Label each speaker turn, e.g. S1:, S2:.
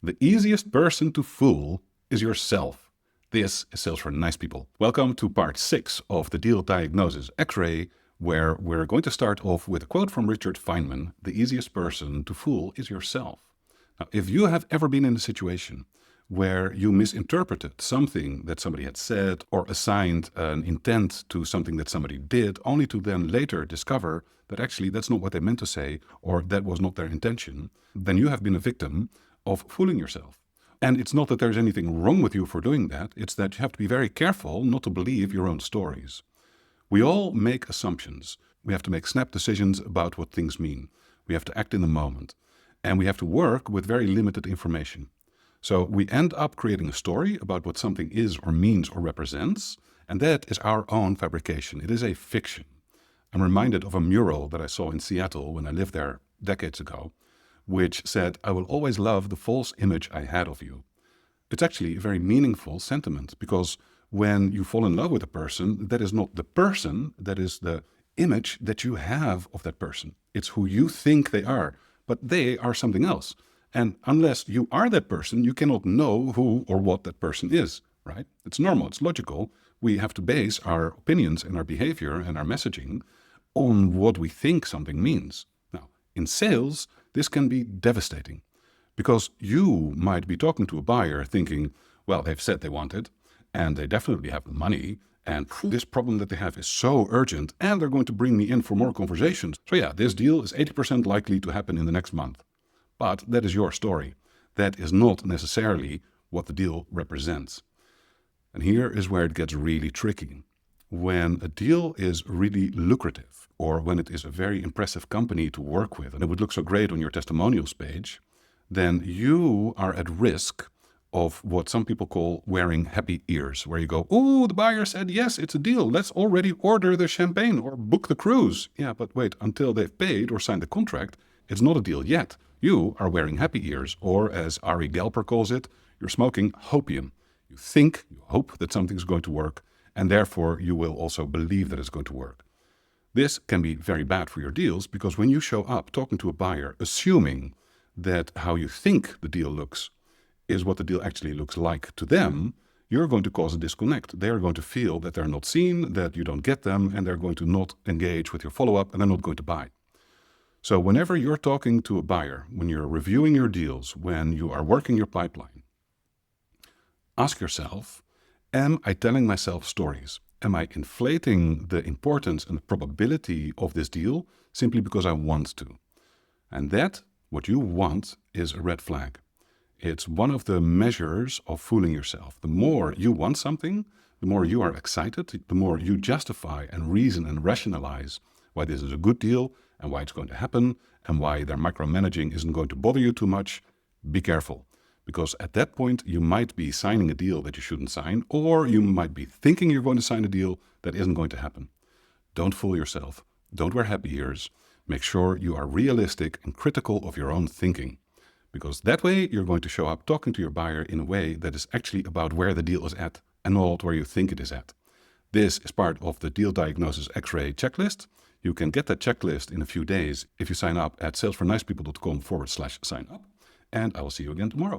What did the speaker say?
S1: The easiest person to fool is yourself. This is Sales for Nice People. Welcome to part 6 of the Deal Diagnosis X-Ray, where we're going to start off with a quote from Richard Feynman: the easiest person to fool is yourself. Now, if you have ever been in a situation where you misinterpreted something that somebody had said or assigned an intent to something that somebody did, only to then later discover that actually that's not what they meant to say or that was not their intention, then you have been a victim of fooling yourself. And it's not that there's anything wrong with you for doing that, it's that you have to be very careful not to believe your own stories. We all make assumptions. We have to make snap decisions about what things mean. We have to act in the moment. And we have to work with very limited information. So we end up creating a story about what something is or means or represents, and that is our own fabrication. It is a fiction. I'm reminded of a mural that I saw in Seattle when I lived there decades ago, which said, "I will always love the false image I had of you." It's actually a very meaningful sentiment, because when you fall in love with a person, that is not the person, that is the image that you have of that person. It's who you think they are, but they are something else. And unless you are that person, you cannot know who or what that person is, right? It's normal, it's logical. We have to base our opinions and our behavior and our messaging on what we think something means. Now, in sales, this can be devastating, because you might be talking to a buyer thinking, well, they've said they want it, and they definitely have the money, and this problem that they have is so urgent, and they're going to bring me in for more conversations. So yeah, this deal is 80% likely to happen in the next month. But that is your story. That is not necessarily what the deal represents. And here is where it gets really tricky. When a deal is really lucrative, or when it is a very impressive company to work with, and it would look so great on your testimonials page, then you are at risk of what some people call wearing happy ears, where you go, "Oh, the buyer said, yes, it's a deal. Let's already order the champagne or book the cruise." Yeah, but wait, until they've paid or signed the contract, it's not a deal yet. You are wearing happy ears, or as Ari Galper calls it, you're smoking hopium. You think, you hope that something's going to work, and therefore you will also believe that it's going to work. This can be very bad for your deals, because when you show up talking to a buyer, assuming that how you think the deal looks is what the deal actually looks like to them, you're going to cause a disconnect. They're going to feel that they're not seen, that you don't get them, and they're going to not engage with your follow-up, and they're not going to buy. So whenever you're talking to a buyer, when you're reviewing your deals, when you are working your pipeline, ask yourself, am I telling myself stories? Am I inflating the importance and the probability of this deal simply because I want to? And that, what you want, is a red flag. It's one of the measures of fooling yourself. The more you want something, the more you are excited, the more you justify and reason and rationalize why this is a good deal and why it's going to happen and why their micromanaging isn't going to bother you too much. Be careful, because at that point you might be signing a deal that you shouldn't sign, or you might be thinking you're going to sign a deal that isn't going to happen. Don't fool yourself. Don't wear happy ears. Make sure you are realistic and critical of your own thinking, because that way you're going to show up talking to your buyer in a way that is actually about where the deal is at and not where you think it is at. This is part of the Deal Diagnosis X-Ray checklist. You can get that checklist in a few days if you sign up at salesfornicepeople.com/sign up. And I will see you again tomorrow.